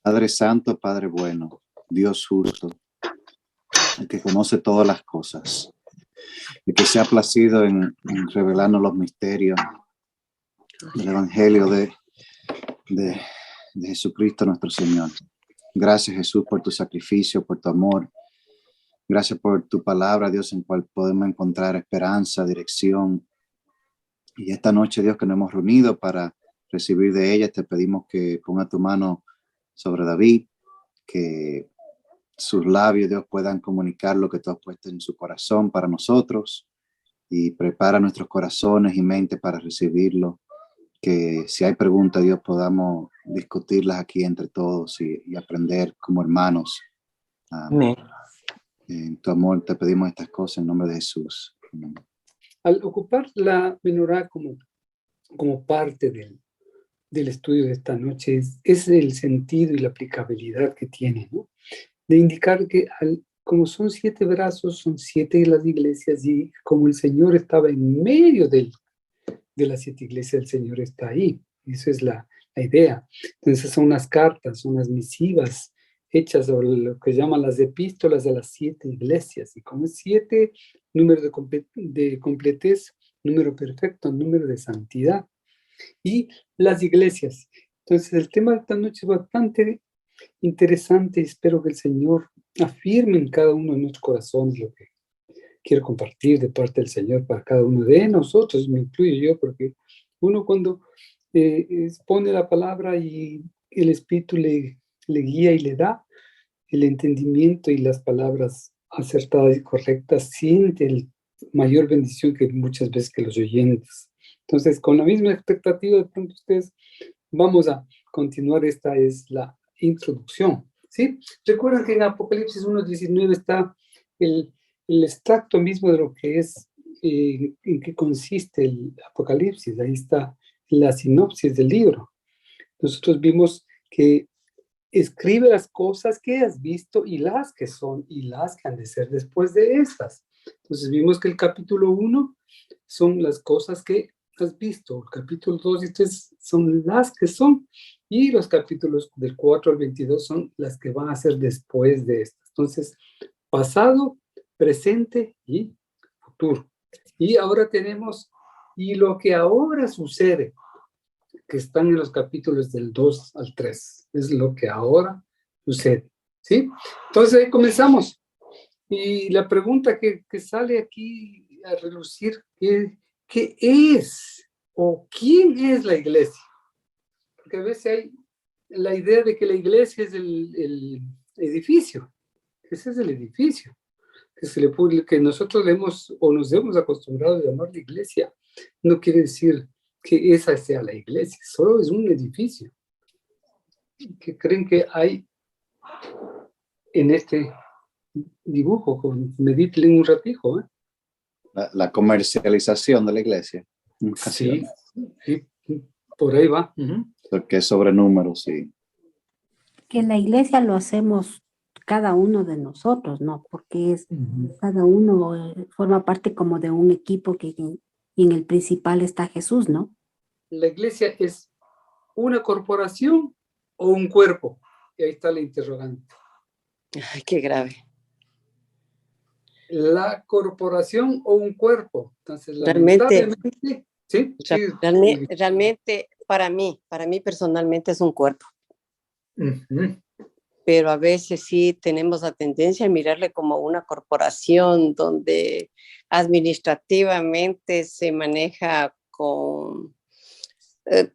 Padre Santo, Padre bueno, Dios justo, el que conoce todas las cosas, el que se ha placido en revelarnos los misterios del Evangelio de Jesucristo nuestro Señor. Gracias, Jesús, por tu sacrificio, por tu amor. Gracias por tu palabra, Dios, en cual podemos encontrar esperanza, dirección. Y esta noche, Dios, que nos hemos reunido para recibir de ella, te pedimos que ponga tu mano sobre David, que sus labios, Dios, puedan comunicar lo que tú has puesto en su corazón para nosotros, y prepara nuestros corazones y mente para recibirlo. Que si hay preguntas, Dios, podamos discutirlas aquí entre todos y aprender como hermanos. Amén. En tu amor te pedimos estas cosas en nombre de Jesús. Amén. Al ocupar la menorá como parte del estudio de esta noche, es el sentido y la aplicabilidad que tiene, ¿no? De indicar que como son 7 brazos, son 7 las iglesias, y como el Señor estaba en medio de las 7 iglesias, el Señor está ahí. Esa es la idea. Entonces son unas cartas, unas misivas hechas sobre lo que llaman las epístolas de las 7 iglesias. Y como es 7, número de completez, número perfecto, número de santidad. Y las iglesias. Entonces el tema de esta noche es bastante interesante, y espero que el Señor afirme en cada uno de nuestros corazones lo que quiero compartir de parte del Señor para cada uno de nosotros, me incluyo yo, porque uno cuando expone la palabra y el Espíritu le guía y le da el entendimiento y las palabras acertadas y correctas, siente el mayor bendición que muchas veces que los oyentes. Entonces, con la misma expectativa de pronto ustedes, vamos a continuar. Esta es la introducción, ¿sí? Recuerden que en Apocalipsis 1:19 está el extracto mismo de lo que es, en qué consiste el Apocalipsis. Ahí está la sinopsis del libro. Nosotros vimos que escribe las cosas que has visto y las que son y las que han de ser después de estas. Entonces vimos que el capítulo 1 son las cosas que has visto, el capítulo 2 y 3 son las que son, y los capítulos del 4 al 22 son las que van a ser después de estas. Entonces, pasado, presente y futuro. Y ahora tenemos, y lo que ahora sucede, que están en los capítulos del 2 al 3. Es lo que ahora sucede, ¿sí? Entonces ahí comenzamos. Y la pregunta que sale aquí a relucir, ¿qué es o quién es la iglesia? Porque a veces hay la idea de que la iglesia es el edificio. Ese es el edificio que nosotros nos hemos acostumbrado a llamar la iglesia. No quiere decir que esa sea la iglesia, solo es un edificio. ¿Qué creen que hay en este dibujo? Mediten un ratico, ¿eh? La comercialización de la iglesia. Sí, por ahí va. Porque es sobre números, sí. Que la iglesia lo hacemos cada uno de nosotros, ¿no? Porque cada uno forma parte como de un equipo y en el principal está Jesús, ¿no? La iglesia es una corporación o un cuerpo. Y ahí está la interrogante. Ay, qué grave. La corporación o un cuerpo. Entonces, lamentablemente, ¿sí? realmente para mí personalmente es un cuerpo. Pero a veces sí tenemos la tendencia a mirarle como una corporación donde administrativamente se maneja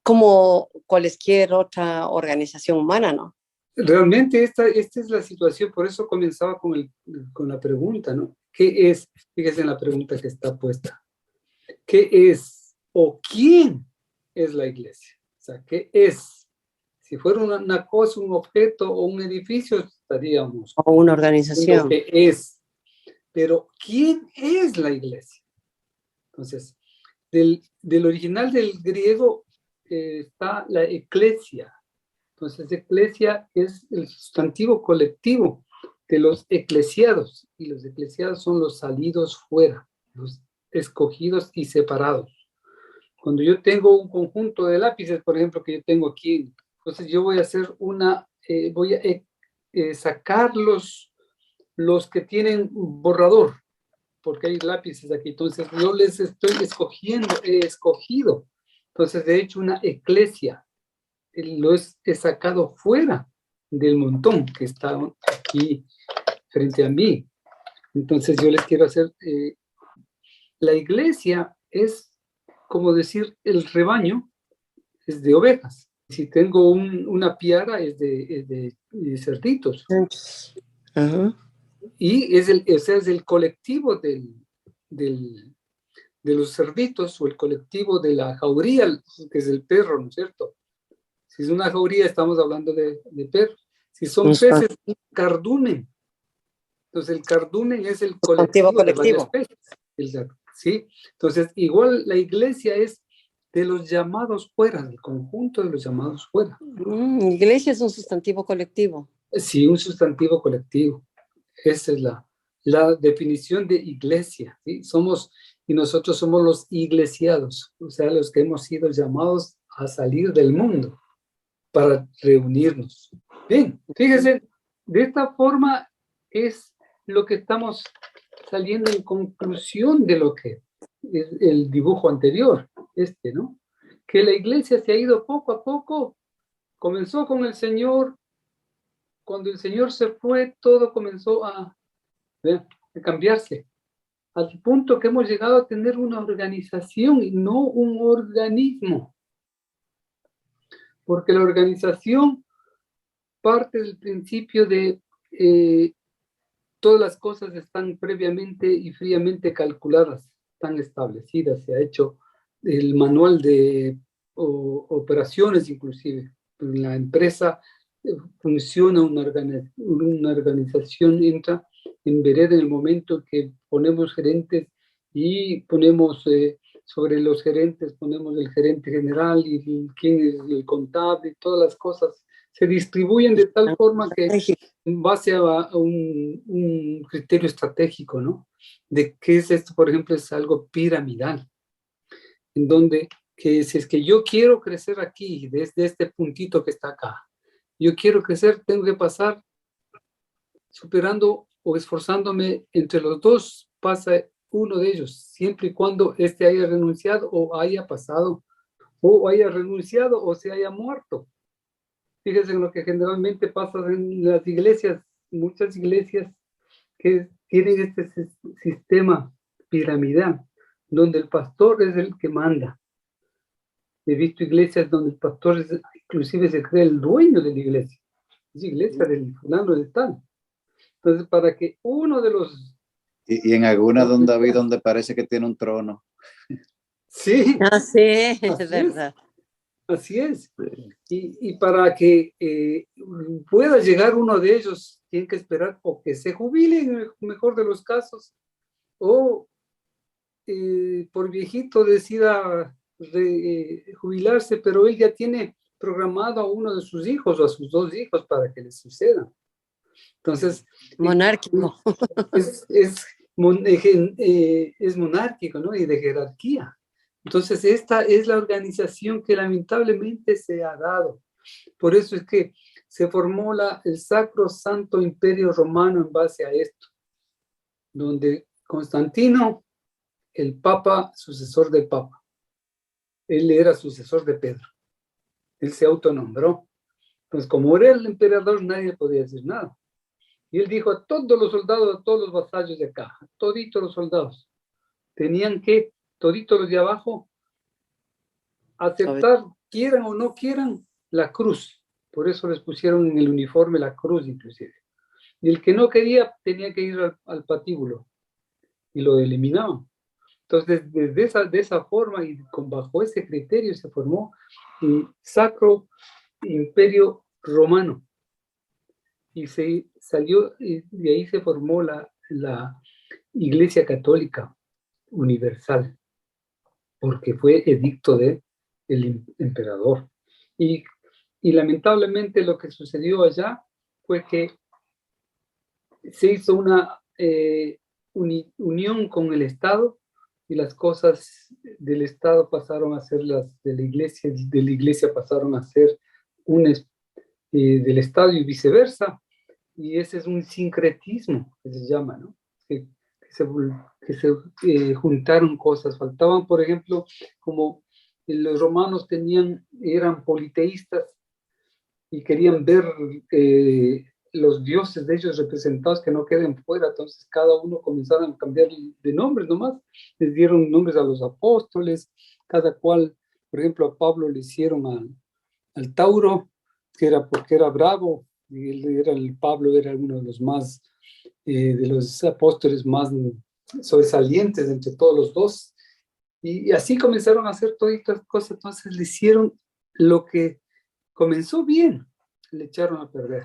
como cualquier otra organización humana, ¿no? Realmente esta es la situación, por eso comenzaba con la pregunta, ¿no? ¿Qué es? Fíjese en la pregunta que está puesta. ¿Qué es o quién es la iglesia? O sea, ¿qué es? Si fuera una cosa, un objeto o un edificio, estaríamos... O una organización. ¿Qué es? Pero ¿quién es la iglesia? Entonces, del original del griego está la eclesia. Entonces, eclesia es el sustantivo colectivo de los eclesiados, y los eclesiados son los salidos fuera, los escogidos y separados. Cuando yo tengo un conjunto de lápices, por ejemplo, que yo tengo aquí, entonces yo voy a hacer una voy a sacar los que tienen borrador, porque hay lápices aquí. Entonces yo les estoy he escogido. Entonces he hecho una eclesia. Lo he sacado fuera del montón que está aquí frente a mí. Entonces yo les quiero hacer, la iglesia es como decir el rebaño es de ovejas. Si tengo una piara es de cerditos. Ajá. Y ese es el colectivo de los cerditos o el colectivo de la jauría, que es el perro, ¿no es cierto? Si es una jauría, estamos hablando de perro. Si son peces, un cardumen. Entonces, el cardumen es el colectivo de varias peces. ¿Sí? Entonces, igual la iglesia es de los llamados fuera, del conjunto de los llamados fuera. Iglesia es un sustantivo colectivo. Sí, un sustantivo colectivo. Esa es la definición de iglesia, ¿sí? Y nosotros somos los iglesiados, o sea, los que hemos sido llamados a salir del mundo para reunirnos. Bien, fíjense, de esta forma es lo que estamos saliendo en conclusión de lo que es el dibujo anterior, ¿no? Que la iglesia se ha ido poco a poco, comenzó con el Señor, cuando el Señor se fue, todo comenzó a cambiarse, al punto que hemos llegado a tener una organización y no un organismo, porque la organización parte del principio de todas las cosas están previamente y fríamente calculadas, están establecidas, se ha hecho el manual de operaciones inclusive. En la empresa funciona una organización, entra en vereda en el momento que ponemos gerentes y ponemos sobre los gerentes, ponemos el gerente general y quién es el contable, y todas las cosas se distribuyen de tal forma que en base a un criterio estratégico, ¿no? De qué es esto, por ejemplo, es algo piramidal, en donde que si es que yo quiero crecer aquí, desde este puntito que está acá, yo quiero crecer, tengo que pasar superando o esforzándome entre los dos, pasa uno de ellos, siempre y cuando este haya renunciado o haya pasado, o haya renunciado o se haya muerto. Fíjense en lo que generalmente pasa en las iglesias, muchas iglesias que tienen este sistema piramidal, donde el pastor es el que manda. He visto iglesias donde el pastor inclusive se cree el dueño de la iglesia. Es iglesia del fulano de tal. Entonces, para que uno de los... Y en alguna donde David, donde parece que tiene un trono. Sí. Sí, es verdad. Así es. Y para que pueda llegar uno de ellos, tiene que esperar o que se jubile en el mejor de los casos, o por viejito decida jubilarse, pero él ya tiene programado a uno de sus hijos o a sus dos hijos para que les suceda. Entonces, monárquico. Es monárquico, ¿no? Y de jerarquía. Entonces, esta es la organización que lamentablemente se ha dado. Por eso es que se formó el Sacro Santo Imperio Romano en base a esto, donde Constantino, el Papa, sucesor del Papa, él era sucesor de Pedro. Él se autonombró. Entonces, como era el emperador, nadie podía decir nada. Y él dijo a todos los soldados, a todos los vasallos de acá, a toditos los soldados, tenían que, toditos los de abajo, aceptar, quieran o no quieran, la cruz. Por eso les pusieron en el uniforme la cruz inclusive. Y el que no quería tenía que ir al patíbulo y lo eliminaban. Entonces, de esa forma y bajo ese criterio se formó el Sacro Imperio Romano. Y se salió, y de ahí se formó la Iglesia Católica Universal, porque fue edicto del emperador. Y lamentablemente lo que sucedió allá fue que se hizo una unión con el Estado y las cosas del Estado pasaron a ser las de la iglesia pasaron a ser del estadio y viceversa, y ese es un sincretismo que se llama, ¿no? Que se juntaron cosas. Faltaban, por ejemplo, como los romanos eran politeístas y querían ver los dioses de ellos representados que no queden fuera, entonces cada uno comenzaron a cambiar de nombres nomás, les dieron nombres a los apóstoles, cada cual, por ejemplo, a Pablo le hicieron al Tauro, que era porque era bravo, y Pablo era uno de los más, de los apóstoles más sobresalientes entre todos los dos, y así comenzaron a hacer todas estas cosas, entonces le hicieron lo que comenzó bien, le echaron a perder.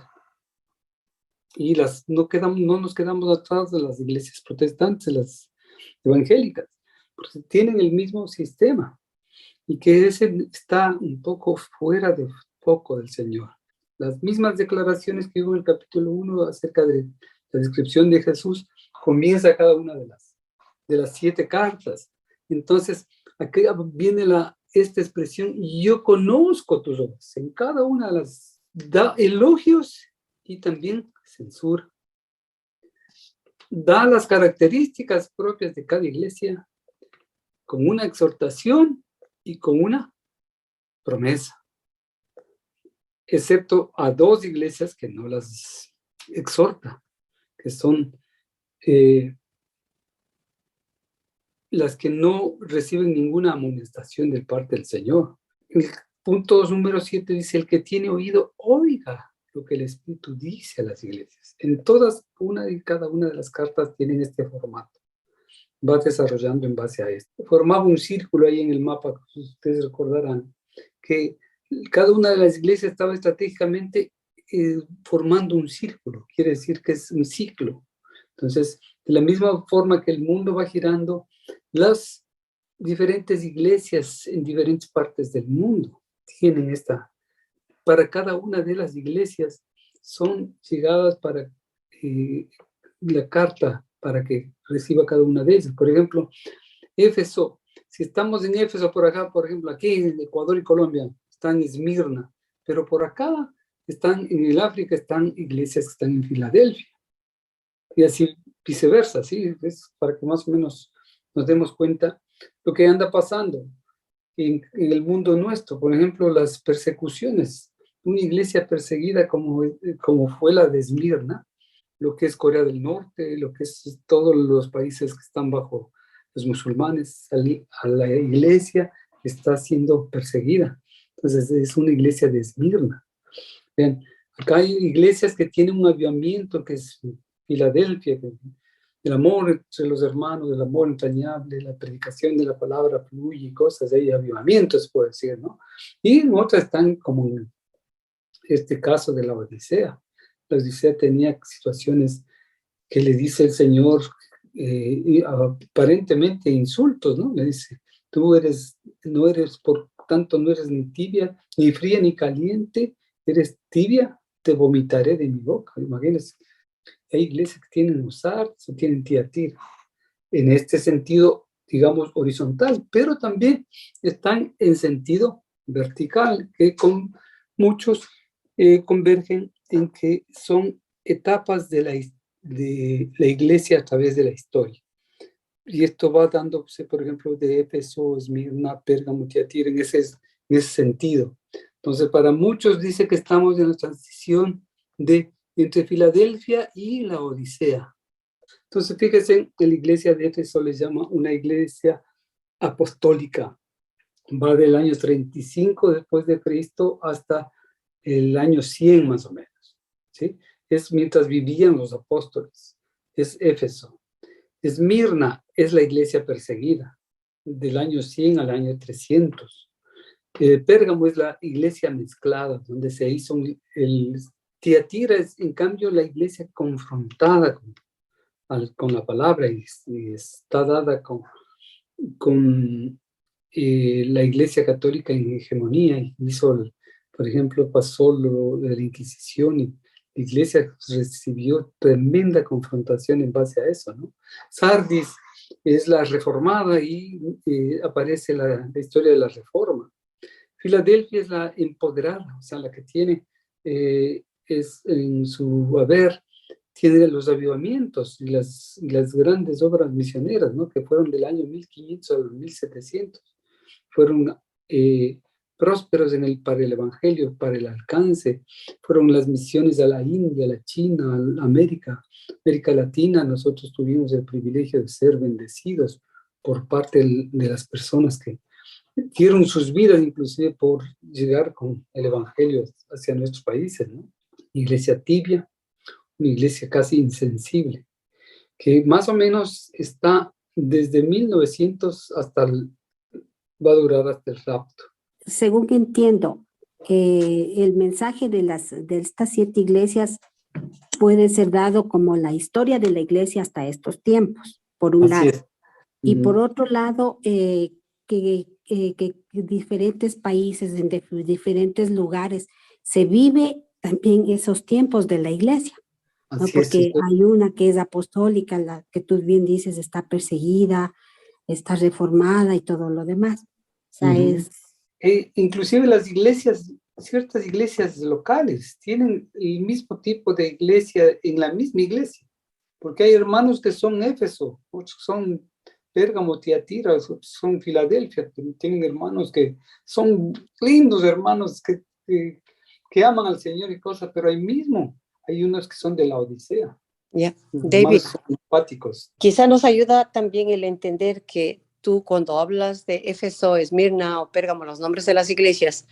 Y no nos quedamos atrás de las iglesias protestantes, de las evangélicas, porque tienen el mismo sistema, y que ese está un poco fuera de foco del Señor. Las mismas declaraciones que hubo en el capítulo 1 acerca de la descripción de Jesús, comienza cada una de las 7 cartas. Entonces, aquí viene esta expresión, yo conozco tus obras. En cada una de las da elogios y también censura. Da las características propias de cada iglesia con una exhortación y con una promesa. Excepto a 2 iglesias que no las exhorta, que son las que no reciben ninguna amonestación de parte del Señor. El punto número 7 dice, el que tiene oído, oiga lo que el Espíritu dice a las iglesias. En todas, una y cada una de las cartas tienen este formato. Va desarrollando en base a esto. Formaba un círculo ahí en el mapa, ustedes recordarán, que cada una de las iglesias estaba estratégicamente formando un círculo, quiere decir que es un ciclo. Entonces, de la misma forma que el mundo va girando, las diferentes iglesias en diferentes partes del mundo tienen para cada una de las iglesias son llegadas para la carta para que reciba cada una de ellas. Por ejemplo, Éfeso, si estamos en Éfeso por acá, por ejemplo, aquí en Ecuador y Colombia, están en Esmirna, pero por acá en el África están iglesias que están en Filadelfia, y así viceversa, ¿sí? Es para que más o menos nos demos cuenta lo que anda pasando en el mundo nuestro. Por ejemplo, las persecuciones. Una iglesia perseguida como fue la de Esmirna, lo que es Corea del Norte, lo que es todos los países que están bajo los musulmanes, a la iglesia está siendo perseguida. Entonces es una iglesia de Esmirna. Vean, acá hay iglesias que tienen un avivamiento, que es Filadelfia, el amor entre los hermanos, el amor entrañable, la predicación de la palabra fluye y cosas, hay avivamientos, puede decir, ¿no? Y otras están como en este caso de la Odisea. La Odisea tenía situaciones que le dice el Señor, aparentemente insultos, ¿no? Le dice, no eres, por tanto, no eres ni tibia, ni fría, ni caliente, eres tibia, te vomitaré de mi boca. Imagínense, hay iglesias que tienen Sardes o tienen Tiatira, en este sentido, digamos, horizontal, pero también están en sentido vertical, que con muchos convergen en que son etapas de la iglesia a través de la historia. Y esto va dándose, por ejemplo, de Éfeso, Esmirna, Pérgamo, Tiatira, en ese sentido. Entonces, para muchos dice que estamos en la transición entre Filadelfia y la Odisea. Entonces, fíjense, la iglesia de Éfeso les llama una iglesia apostólica. Va del año 35 después de Cristo hasta el año 100 más o menos, ¿sí? Es mientras vivían los apóstoles. Es Éfeso. Esmirna es la iglesia perseguida, del año 100 al año 300. Pérgamo es la iglesia mezclada, donde se hizo Tiatira es, en cambio, la iglesia confrontada con la palabra y está dada con la iglesia católica en hegemonía. Por ejemplo, pasó lo de la Inquisición y la iglesia recibió tremenda confrontación en base a eso, ¿no? Sardis es la reformada y aparece la historia de la reforma. Filadelfia es la empoderada, o sea, la que tiene es en su haber, tiene los avivamientos y las grandes obras misioneras, ¿no? Que fueron del año 1500 al 1700. Fueron prósperos para el evangelio, para el alcance. Fueron las misiones a la India, a la China, a América Latina. Nosotros tuvimos el privilegio de ser bendecidos por parte de las personas que dieron sus vidas inclusive por llegar con el evangelio hacia nuestros países, ¿no? Iglesia tibia, una iglesia casi insensible, que más o menos está desde 1900 va a durar hasta el rapto. Según que entiendo, el mensaje de estas 7 iglesias puede ser dado como la historia de la iglesia hasta estos tiempos, por un lado. Es. Y por otro lado, que diferentes países, en diferentes lugares, se vive también esos tiempos de la iglesia, ¿no? Porque hay una que es apostólica, la que tú bien dices, está perseguida, está reformada y todo lo demás. O sea, inclusive las iglesias, ciertas iglesias locales, tienen el mismo tipo de iglesia en la misma iglesia, porque hay hermanos que son Éfeso, otros son Pérgamo, Tiatira, son Filadelfia, tienen hermanos que son lindos hermanos que aman al Señor y cosas, pero ahí mismo hay unos que son de la Odisea. Yeah. David, más empáticos. Quizá nos ayuda también el entender que tú cuando hablas de Éfeso, Esmirna o Pérgamo, los nombres de las iglesias,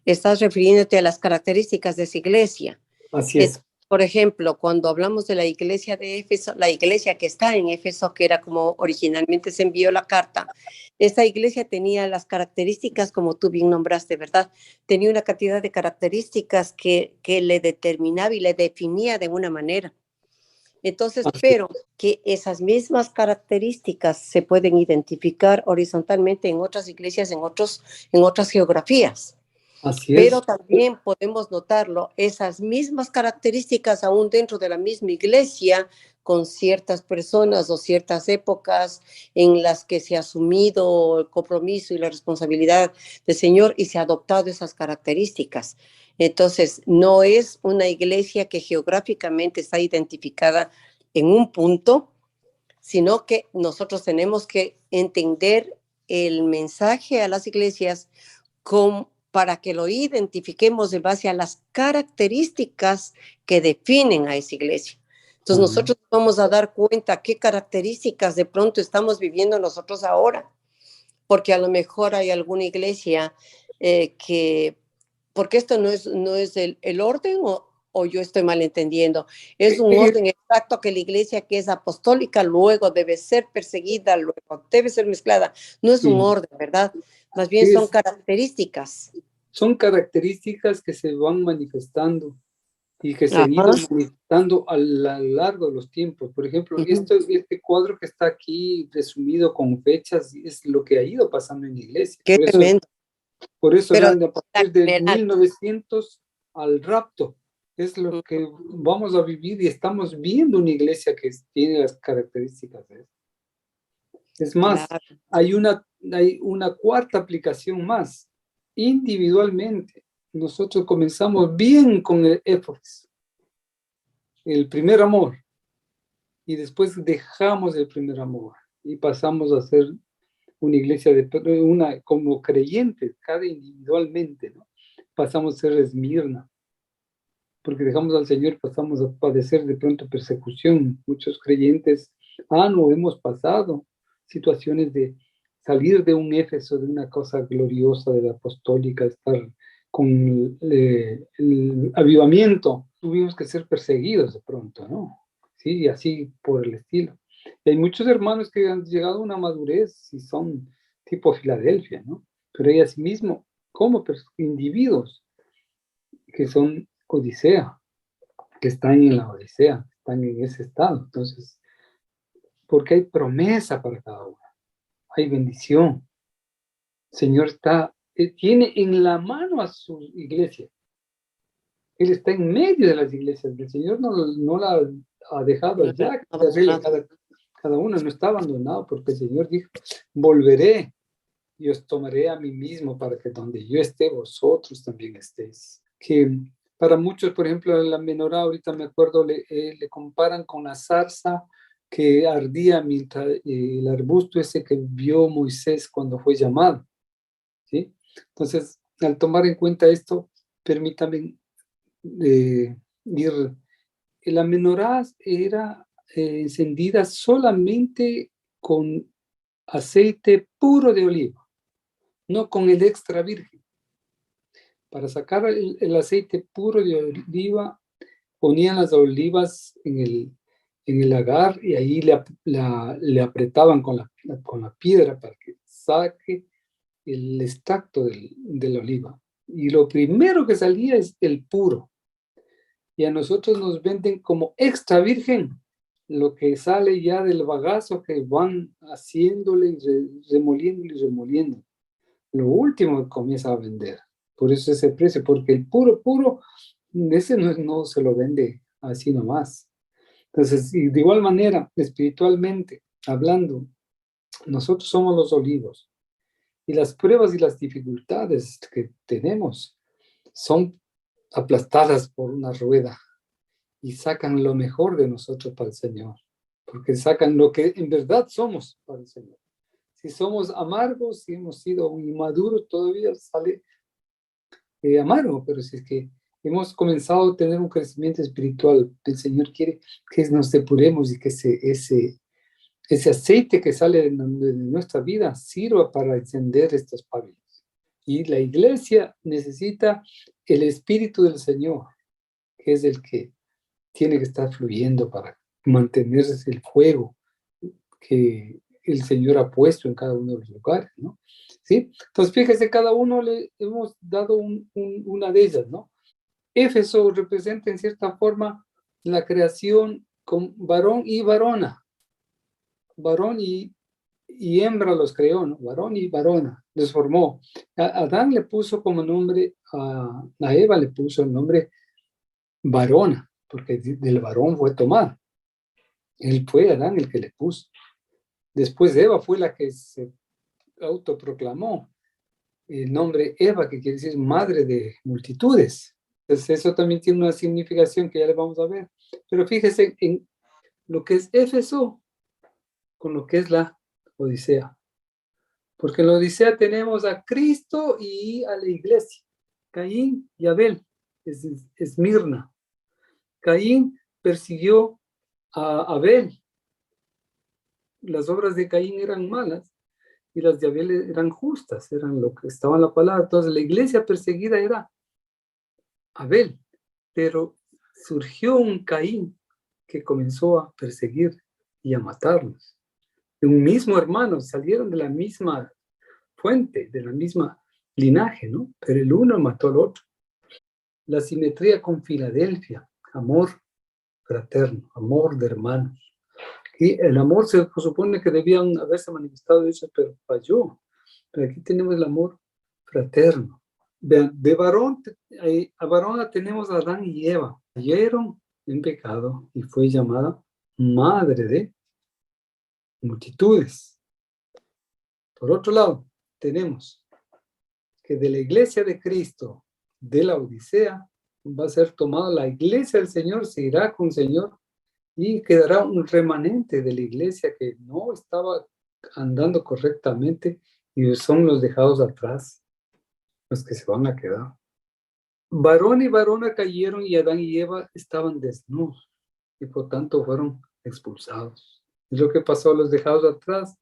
estás refiriéndote a las características de esa iglesia. Así es. Por ejemplo, cuando hablamos de la iglesia de Éfeso, la iglesia que está en Éfeso, que era como originalmente se envió la carta, esta iglesia tenía las características como tú bien nombraste, ¿verdad? Tenía una cantidad de características que le determinaba y le definía de una manera. Entonces, pero que esas mismas características se pueden identificar horizontalmente en otras iglesias, en otras geografías. Así pero es. También podemos notarlo, esas mismas características aún dentro de la misma iglesia, con ciertas personas o ciertas épocas en las que se ha asumido el compromiso y la responsabilidad del Señor y se ha adoptado esas características. Entonces, no es una iglesia que geográficamente está identificada en un punto, sino que nosotros tenemos que entender el mensaje a las iglesias para que lo identifiquemos en base a las características que definen a esa iglesia. Entonces nosotros vamos a dar cuenta qué características de pronto estamos viviendo nosotros ahora, porque a lo mejor hay alguna iglesia porque esto no es el orden o yo estoy malentendiendo, es un orden exacto que la iglesia que es apostólica luego debe ser perseguida, luego debe ser mezclada, no es un orden, ¿verdad? Más bien son características. Son características que se van manifestando y que se han ido manifestando a lo largo de los tiempos. Por ejemplo, este cuadro que está aquí resumido con fechas es lo que ha ido pasando en la iglesia. Qué tremendo. Por eso a partir de 1900 al rapto es lo que vamos a vivir y estamos viendo una iglesia que tiene las características de eso. Es más, hay una cuarta aplicación más. Individualmente, nosotros comenzamos bien con el énfasis, el primer amor, y después dejamos el primer amor y pasamos a ser una iglesia como creyentes, cada individualmente, ¿no? Pasamos a ser Esmirna, porque dejamos al Señor, pasamos a padecer de pronto persecución. Muchos creyentes no hemos pasado situaciones de salir de un Éfeso, de una cosa gloriosa de la apostólica, estar con el avivamiento, tuvimos que ser perseguidos de pronto, ¿no? Sí, y así por el estilo. Y hay muchos hermanos que han llegado a una madurez y son tipo Filadelfia, ¿no? Pero hay asimismo como individuos que son Odisea, que están en la Odisea, están en ese estado. Entonces, porque hay promesa para cada uno, hay bendición. El Señor tiene en la mano a su iglesia. Él está en medio de las iglesias. El Señor no la ha dejado allá. Cada uno no está abandonado porque el Señor dijo, volveré y os tomaré a mí mismo para que donde yo esté, vosotros también estéis. Que Para muchos, por ejemplo, la menorá, ahorita me acuerdo, le comparan con la zarza que ardía mientras el arbusto ese que vio Moisés cuando fue llamado, ¿sí? Entonces, al tomar en cuenta esto, permítame ir. La menorá era encendida solamente con aceite puro de oliva, no con el extra virgen. Para sacar el aceite puro de oliva, ponían las olivas en el lagar y ahí le apretaban con la piedra para que saque el extracto de la oliva. Y lo primero que salía es el puro. Y a nosotros nos venden como extra virgen lo que sale ya del bagazo que van haciéndole y remoliéndole y remoliendo. Lo último que comienza a vender. Por eso ese precio, porque el puro, ese no se lo vende así nomás. Entonces, y de igual manera, espiritualmente hablando, nosotros somos los olivos. Y las pruebas y las dificultades que tenemos son aplastadas por una rueda y sacan lo mejor de nosotros para el Señor, porque sacan lo que en verdad somos para el Señor. Si somos amargos, si hemos sido inmaduros, todavía sale amargo, pero si es que hemos comenzado a tener un crecimiento espiritual, el Señor quiere que nos depuremos y que ese aceite que sale de nuestra vida sirva para encender estos pabilos. Y la iglesia necesita el Espíritu del Señor, que es el que tiene que estar fluyendo para mantenerse el fuego que el Señor ha puesto en cada uno de los lugares, ¿no? ¿Sí? Entonces, fíjese, cada uno le hemos dado una de ellas, ¿no? Éfeso representa en cierta forma la creación con varón y varona. Varón y hembra los creó, ¿no? Varón y varona, les formó. Adán le puso como nombre, a Eva le puso el nombre varona, porque del varón fue tomado. Él fue Adán el que le puso. Después Eva fue la que se autoproclamó el nombre Eva, que quiere decir madre de multitudes. Entonces eso también tiene una significación que ya le vamos a ver. Pero fíjese en lo que es Éfeso con lo que es la Odisea. Porque en la Odisea tenemos a Cristo y a la iglesia. Caín y Abel, Esmirna. Caín persiguió a Abel. Las obras de Caín eran malas y las de Abel eran justas, eran lo que estaba en la palabra. Entonces la iglesia perseguida era Abel, pero surgió un Caín que comenzó a perseguir y a matarlos. De un mismo hermano, salieron de la misma fuente, de la misma linaje, ¿no? Pero el uno mató al otro. La simetría con Filadelfia, amor fraterno, amor de hermanos. Y el amor se supone que debían haberse manifestado eso, pero falló. Pero aquí tenemos el amor fraterno. De varón a varona tenemos a Adán y Eva. Cayeron en pecado y fue llamada madre de multitudes. Por otro lado, tenemos que de la iglesia de Cristo, de la Odisea, va a ser tomada la iglesia del Señor, se irá con el Señor y quedará un remanente de la iglesia que no estaba andando correctamente y son los dejados atrás, los que se van a quedar. Varón y varona cayeron y Adán y Eva estaban desnudos y por tanto fueron expulsados. Es lo que pasó a los dejados atrás.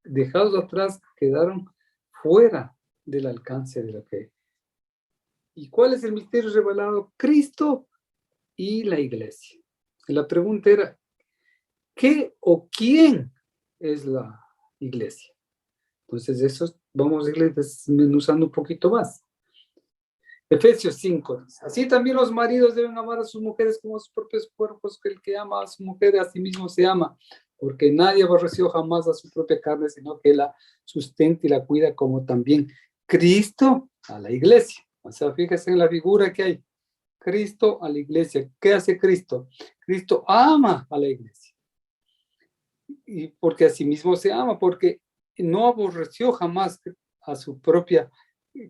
Dejados atrás quedaron fuera del alcance de lo que. ¿Y cuál es el misterio revelado? Cristo y la iglesia. Y la pregunta era, ¿qué o quién es la iglesia? Entonces eso vamos a irle desmenuzando un poquito más. Efesios 5 dice, así también los maridos deben amar a sus mujeres como a sus propios cuerpos, que el que ama a su mujer a sí mismo se ama, porque nadie aborreció jamás a su propia carne, sino que la sustenta y la cuida, como también Cristo a la iglesia. O sea, fíjese en la figura que hay. Cristo a la iglesia. ¿Qué hace Cristo? Cristo ama a la iglesia. Y porque a sí mismo se ama, porque no aborreció jamás a su propia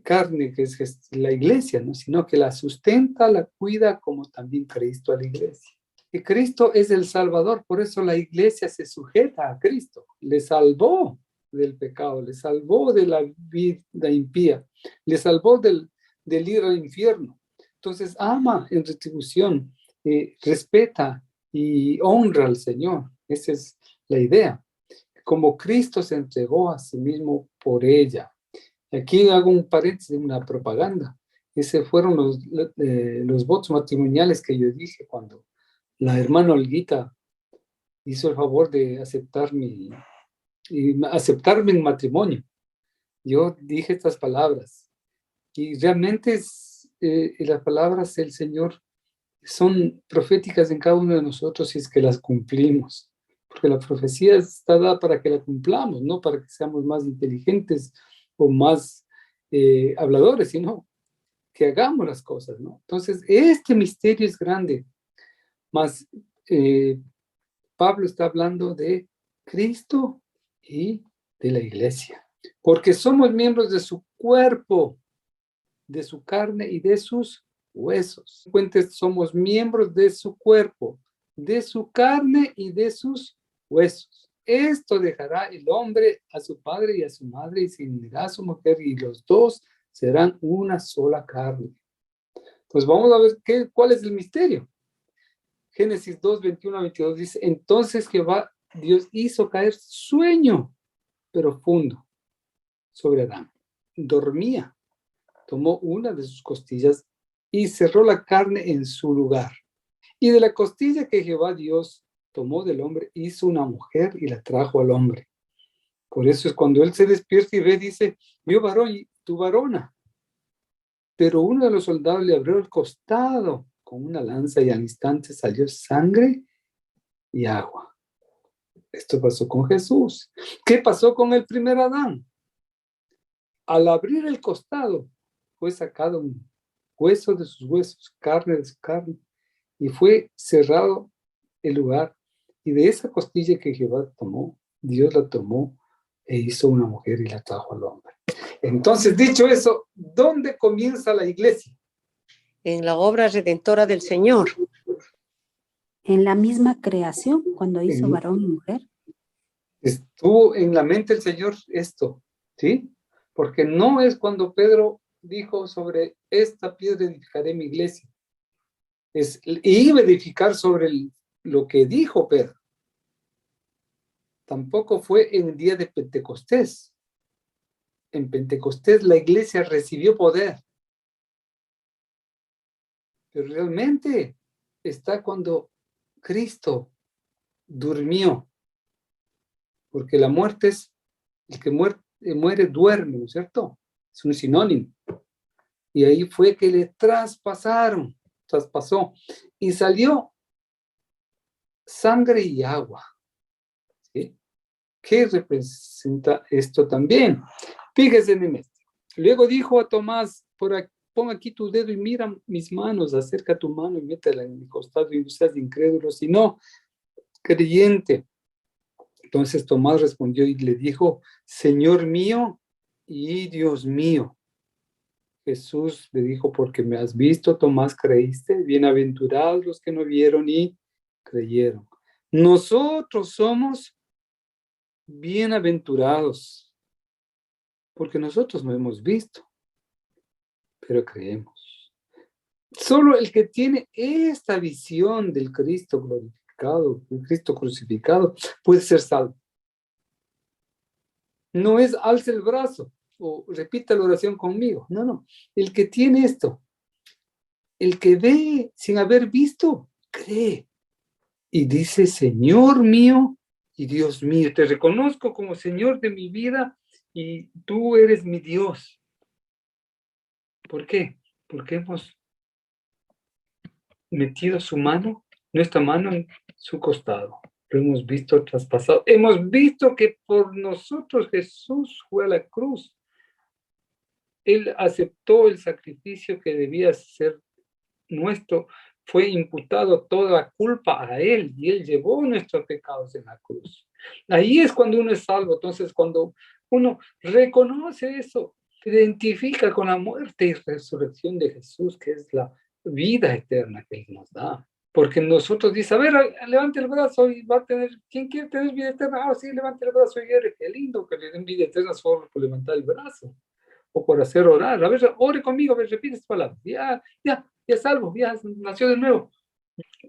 carne, que es la iglesia, ¿no? Sino que la sustenta, la cuida, como también Cristo a la iglesia. Y Cristo es el Salvador, por eso la iglesia se sujeta a Cristo. Le salvó del pecado, le salvó de la vida impía, le salvó del ir al infierno. Entonces ama en retribución, respeta y honra al Señor. Esa es la idea. Como Cristo se entregó a sí mismo por ella. Aquí hago un paréntesis, una propaganda. Esos fueron los votos matrimoniales que yo dije cuando la hermana Olguita hizo el favor de aceptarme en matrimonio. Yo dije estas palabras y realmente las palabras del Señor son proféticas en cada uno de nosotros si es que las cumplimos. Porque la profecía está dada para que la cumplamos, no para que seamos más inteligentes o más habladores, sino que hagamos las cosas, ¿no? Entonces, este misterio es grande. Más Pablo está hablando de Cristo y de la iglesia, porque somos miembros de su cuerpo, de su carne y de sus huesos. Somos miembros de su cuerpo, de su carne y de sus huesos. Esto dejará el hombre a su padre y a su madre y se unirá a su mujer y los dos serán una sola carne. Pues vamos a ver cuál es el misterio. Génesis 2, 21 a 22 dice, entonces Jehová Dios hizo caer sueño profundo sobre Adán. Dormía, tomó una de sus costillas y cerró la carne en su lugar. Y de la costilla que Jehová Dios tomó del hombre, hizo una mujer y la trajo al hombre. Por eso es cuando él se despierta y ve, dice, vio varón y tu varona. Pero uno de los soldados le abrió el costado con una lanza y al instante salió sangre y agua. Esto pasó con Jesús. ¿Qué pasó con el primer Adán? Al abrir el costado fue sacado un hueso de sus huesos, carne de su carne, y fue cerrado el lugar. Y de esa costilla que Jehová tomó, Dios la tomó e hizo una mujer y la trajo al hombre. Entonces, dicho eso, ¿dónde comienza la iglesia? En la obra redentora del Señor. En la misma creación, cuando hizo varón y mujer. Estuvo en la mente del Señor esto, ¿sí? Porque no es cuando Pedro dijo sobre esta piedra edificaré mi iglesia. Iba a edificar sobre lo que dijo Pedro. Tampoco fue en el día de Pentecostés. En Pentecostés la iglesia recibió poder. Pero realmente está cuando Cristo durmió. Porque la muerte es, el que muere duerme, ¿no es cierto? Es un sinónimo. Y ahí fue que le traspasó, y salió sangre y agua. ¿Sí? ¿Qué representa esto también? Fíjese en esto. Luego dijo a Tomás, pon aquí tu dedo y mira mis manos, acerca tu mano y métela en mi costado y no seas incrédulo, sino creyente. Entonces Tomás respondió y le dijo, Señor mío y Dios mío. Jesús le dijo, porque me has visto, Tomás, creíste. Bienaventurados los que no vieron y creyeron. Nosotros somos bienaventurados, porque nosotros no hemos visto, pero creemos. Solo el que tiene esta visión del Cristo glorificado, del Cristo crucificado, puede ser salvo. No es alce el brazo o repita la oración conmigo. No. El que tiene esto, el que ve sin haber visto, cree. Y dice, Señor mío y Dios mío, te reconozco como Señor de mi vida y tú eres mi Dios. ¿Por qué? Porque hemos metido nuestra mano en su costado. Lo hemos visto traspasado. Hemos visto que por nosotros Jesús fue a la cruz. Él aceptó el sacrificio que debía ser nuestro. Fue imputado toda la culpa a Él y Él llevó nuestros pecados en la cruz. Ahí es cuando uno es salvo. Entonces, cuando uno reconoce eso, te identifica con la muerte y resurrección de Jesús, que es la vida eterna que Él nos da. Porque nosotros dice, a ver, levante el brazo y va a tener, ¿quién quiere tener vida eterna? Ah, sí, levante el brazo y ore. Qué lindo que le den vida eterna solo por levantar el brazo o por hacer orar. A ver, ore conmigo, a ver, repite esta palabra. Ya salvo, ya nació de nuevo.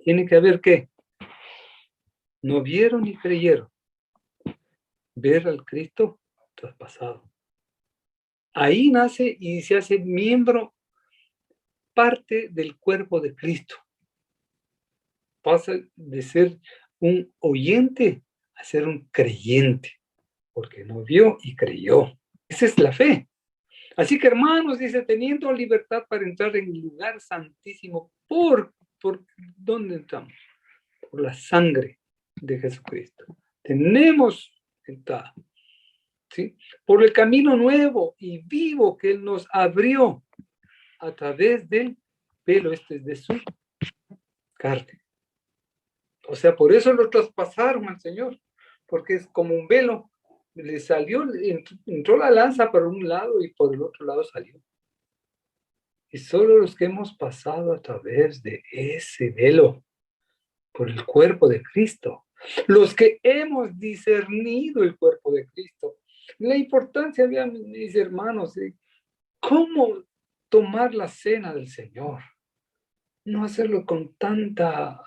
Tiene que haber ¿qué? No vieron ni creyeron. Ver al Cristo traspasado. Ahí nace y se hace miembro, parte del cuerpo de Cristo. Pasa de ser un oyente a ser un creyente, porque no vio y creyó. Esa es la fe. Así que, hermanos, dice, teniendo libertad para entrar en el lugar santísimo, ¿por dónde entramos? Por la sangre de Jesucristo. Tenemos entrada, ¿sí? Por el camino nuevo y vivo que Él nos abrió a través del velo de su carne. O sea, por eso lo traspasaron al Señor, porque es como un velo. Le salió, entró la lanza por un lado y por el otro lado salió. Y solo los que hemos pasado a través de ese velo, por el cuerpo de Cristo, los que hemos discernido el cuerpo de Cristo, la importancia, mis hermanos, de cómo tomar la cena del Señor, no hacerlo con tanta,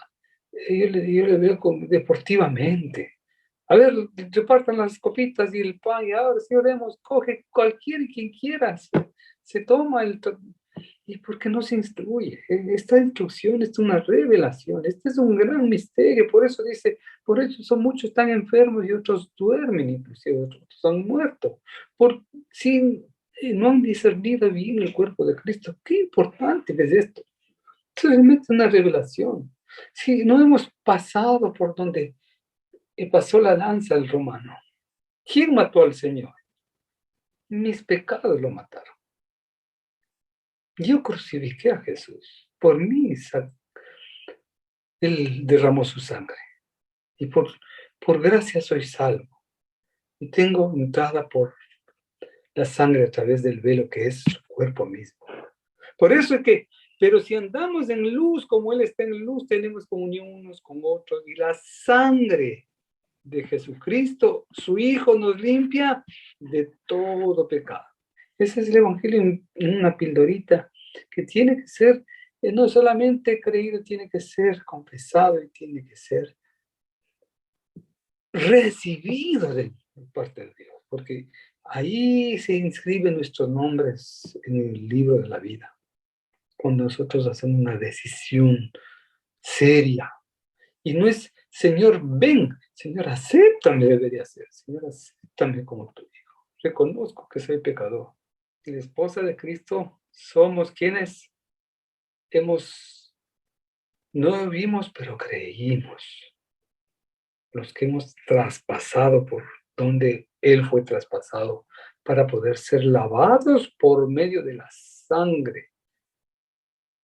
yo le veo deportivamente. A ver, repartan las copitas y el pan, y ahora sí oremos, coge cualquiera y quien quiera, se toma y porque no se instruye. Esta instrucción es una revelación, este es un gran misterio, por eso dice, por eso son muchos están enfermos y otros duermen, inclusive otros han muerto, no han discernido bien el cuerpo de Cristo. Qué importante es esto. Esto realmente es una revelación. Si no hemos pasado por donde pasó la lanza el romano, ¿quién mató al Señor? Mis pecados lo mataron. Yo crucifiqué a Jesús. Por mí, Él derramó su sangre. Y por gracia soy salvo. Y tengo entrada por la sangre a través del velo que es su cuerpo mismo. Por eso es que, pero si andamos en luz como Él está en luz, tenemos comunión unos con otros. Y la sangre de Jesucristo, su Hijo, nos limpia de todo pecado. Ese es el Evangelio en una pildorita que tiene que ser, no solamente creído, tiene que ser confesado y tiene que ser recibido de parte de Dios, porque ahí se inscriben nuestros nombres en el libro de la vida. Cuando nosotros hacemos una decisión seria, y no es, Señor, ven, Señor, acéptame, debería ser, Señor, acéptame como tu hijo. Reconozco que soy pecador. La esposa de Cristo somos quienes no vimos, pero creímos. Los que hemos traspasado por donde Él fue traspasado para poder ser lavados por medio de la sangre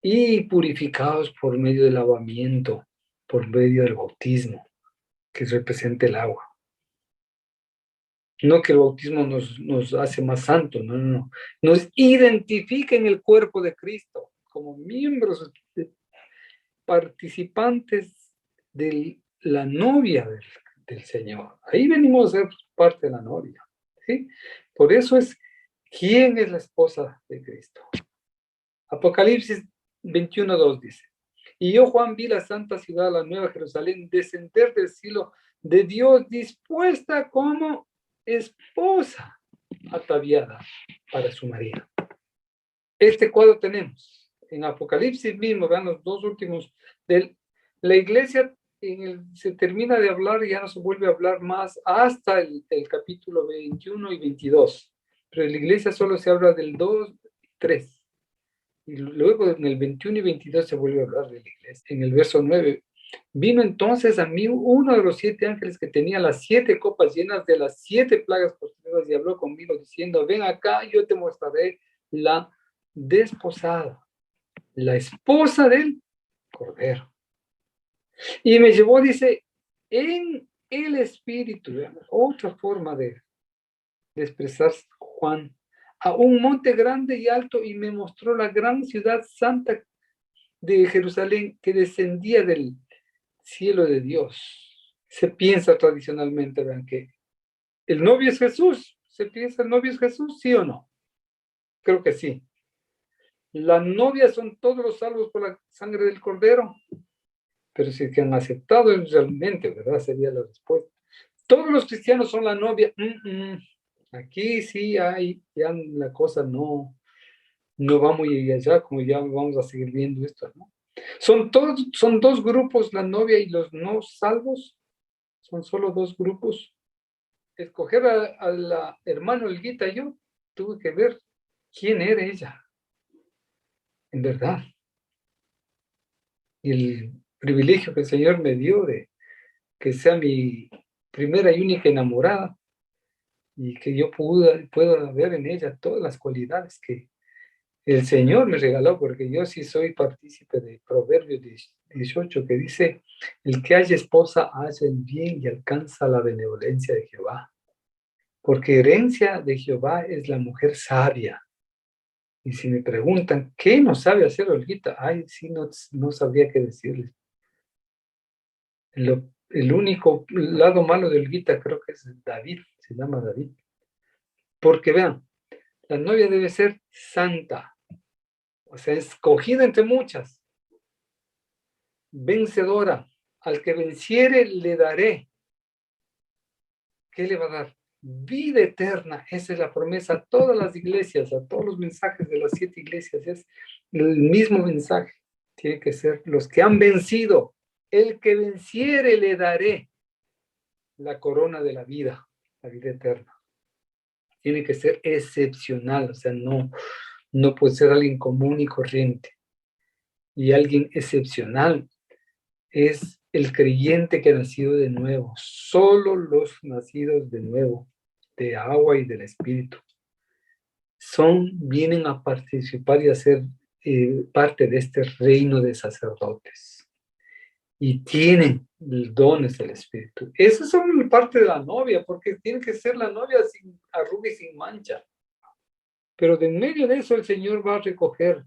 y purificados por medio del lavamiento, por medio del bautismo, que representa el agua. No que el bautismo nos hace más santos, no. Nos identifica en el cuerpo de Cristo como miembros, participantes de la novia del Señor. Ahí venimos a ser parte de la novia, ¿sí? Por eso es, ¿quién es la esposa de Cristo? Apocalipsis 21:2 dice, y yo, Juan, vi la santa ciudad, la nueva Jerusalén, descender del cielo de Dios, dispuesta como esposa ataviada para su marido. Este cuadro tenemos en Apocalipsis mismo, vean los dos últimos, la iglesia se termina de hablar y ya no se vuelve a hablar más hasta el capítulo 21 y 22, pero en la iglesia solo se habla del 2 y 3. Y luego en el 21 y 22 se vuelve a hablar de la iglesia. En el verso 9, vino entonces a mí uno de los 7 ángeles que tenía las 7 copas llenas de las 7 plagas postreras y habló conmigo diciendo, ven acá, yo te mostraré la desposada, la esposa del Cordero. Y me llevó, dice, en el espíritu, veamos, otra forma de expresar Juan, a un monte grande y alto y me mostró la gran ciudad santa de Jerusalén que descendía del cielo de Dios. Se piensa tradicionalmente, vean, que el novio es Jesús. ¿Se piensa el novio es Jesús? ¿Sí o no? Creo que sí. La novia son todos los salvos por la sangre del Cordero. Pero si es que han aceptado realmente, ¿verdad? Sería la respuesta. Todos los cristianos son la novia. Aquí sí hay, ya la cosa no va muy allá, como ya vamos a seguir viendo esto, ¿no? Son dos grupos, la novia y los no salvos. Son solo dos grupos. Escoger a la hermana Olguita, yo tuve que ver quién era ella, en verdad. Y el privilegio que el Señor me dio de que sea mi primera y única enamorada y que yo pueda ver en ella todas las cualidades que el Señor me regaló, porque yo sí soy partícipe de Proverbios 18 que dice, el que haya esposa hace el bien y alcanza la benevolencia de Jehová, porque herencia de Jehová es la mujer sabia. Y si me preguntan, ¿qué no sabe hacer Olguita? Ay, sí, no sabría qué decirles. El único lado malo de Olguita creo que es David, se llama David. Porque vean, la novia debe ser santa, o sea, escogida entre muchas, vencedora. Al que venciere le daré. ¿Qué le va a dar? Vida eterna. Esa es la promesa a todas las iglesias, a todos los mensajes de las 7 iglesias. Es el mismo mensaje. Tiene que ser los que han vencido. El que venciere le daré la corona de la vida eterna. Tiene que ser excepcional, o sea, no puede ser alguien común y corriente. Y alguien excepcional es el creyente que ha nacido de nuevo. Solo los nacidos de nuevo, de agua y del Espíritu, vienen a participar y a ser parte de este reino de sacerdotes. Y tienen dones del Espíritu. Esas son parte de la novia, porque tiene que ser la novia sin arruga y sin mancha. Pero de en medio de eso el Señor va a recoger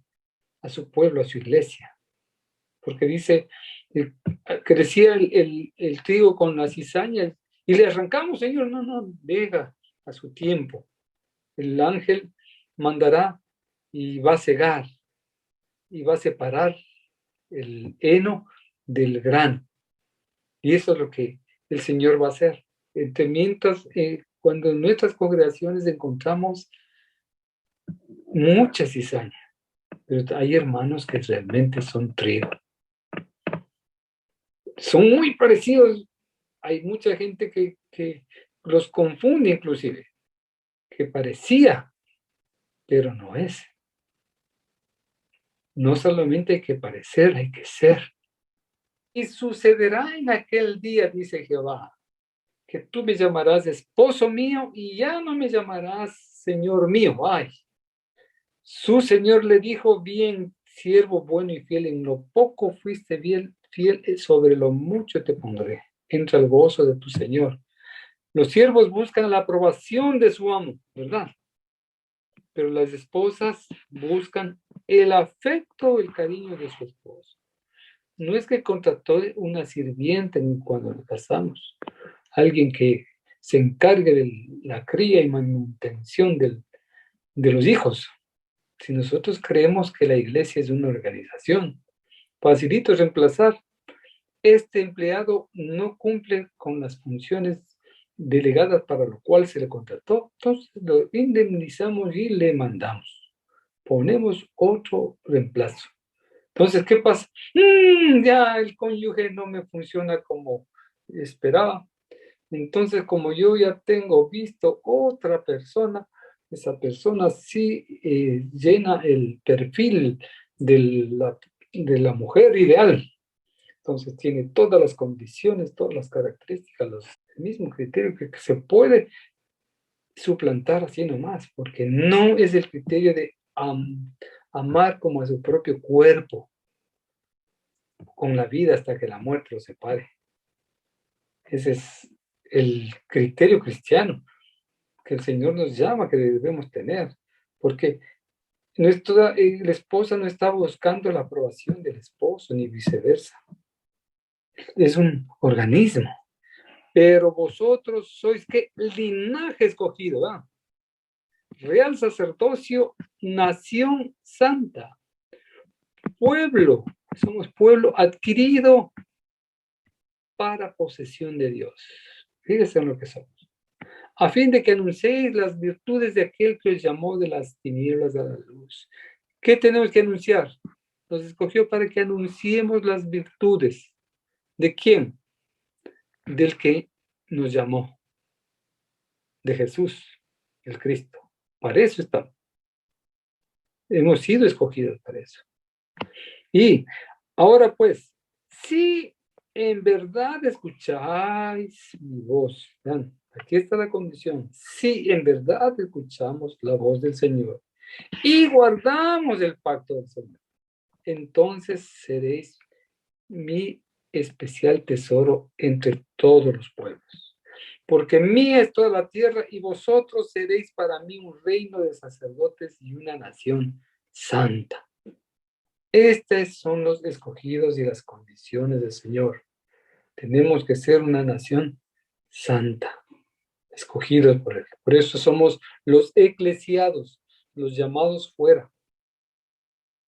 a su pueblo, a su iglesia. Porque dice, crecía el trigo con la cizaña y le arrancamos, Señor, no, deja a su tiempo. El ángel mandará y va a cegar y va a separar el heno del grano. Y eso es lo que el Señor va a hacer. Mientras, cuando en nuestras congregaciones encontramos mucha cizaña, pero hay hermanos que realmente son trigo. Son muy parecidos. Hay mucha gente que los confunde inclusive, que parecía, pero no es. No solamente hay que parecer, hay que ser. Y sucederá en aquel día, dice Jehová, que tú me llamarás esposo mío y ya no me llamarás Señor mío. Ay, su Señor le dijo, bien, siervo bueno y fiel, en lo poco fuiste bien, fiel, sobre lo mucho te pondré. Entra al gozo de tu Señor. Los siervos buscan la aprobación de su amo, ¿verdad? Pero las esposas buscan el afecto, el cariño de su esposo. No es que contrató una sirvienta cuando nos casamos, alguien que se encargue de la cría y manutención de los hijos. Si nosotros creemos que la iglesia es una organización, facilito reemplazar. Este empleado no cumple con las funciones delegadas para lo cual se le contrató, entonces lo indemnizamos y le mandamos. Ponemos otro reemplazo. Entonces, ¿qué pasa? Ya el cónyuge no me funciona como esperaba. Entonces, como yo ya tengo visto otra persona, esa persona sí llena el perfil de la mujer ideal. Entonces, tiene todas las condiciones, todas las características, el mismo criterio que se puede suplantar así nomás, porque no es el criterio de amar como a su propio cuerpo, con la vida hasta que la muerte lo separe. Ese es el criterio cristiano que el Señor nos llama que debemos tener. Porque la esposa no está buscando la aprobación del esposo, ni viceversa. Es un organismo. Pero vosotros sois, ¿qué? Linaje escogido, ¿verdad? Real sacerdocio, nación santa, pueblo, somos pueblo adquirido para posesión de Dios. Fíjense en lo que somos. A fin de que anunciéis las virtudes de aquel que os llamó de las tinieblas a la luz. ¿Qué tenemos que anunciar? Nos escogió para que anunciemos las virtudes. ¿De quién? Del que nos llamó. De Jesús, el Cristo. Para eso estamos. Hemos sido escogidos para eso. Y ahora pues, si en verdad escucháis mi voz, vean, aquí está la condición, si en verdad escuchamos la voz del Señor y guardamos el pacto del Señor, entonces seréis mi especial tesoro entre todos los pueblos. Porque mía es toda la tierra y vosotros seréis para mí un reino de sacerdotes y una nación santa. Estos son los escogidos y las condiciones del Señor. Tenemos que ser una nación santa, escogidos por Él. Por eso somos los eclesiados, los llamados fuera.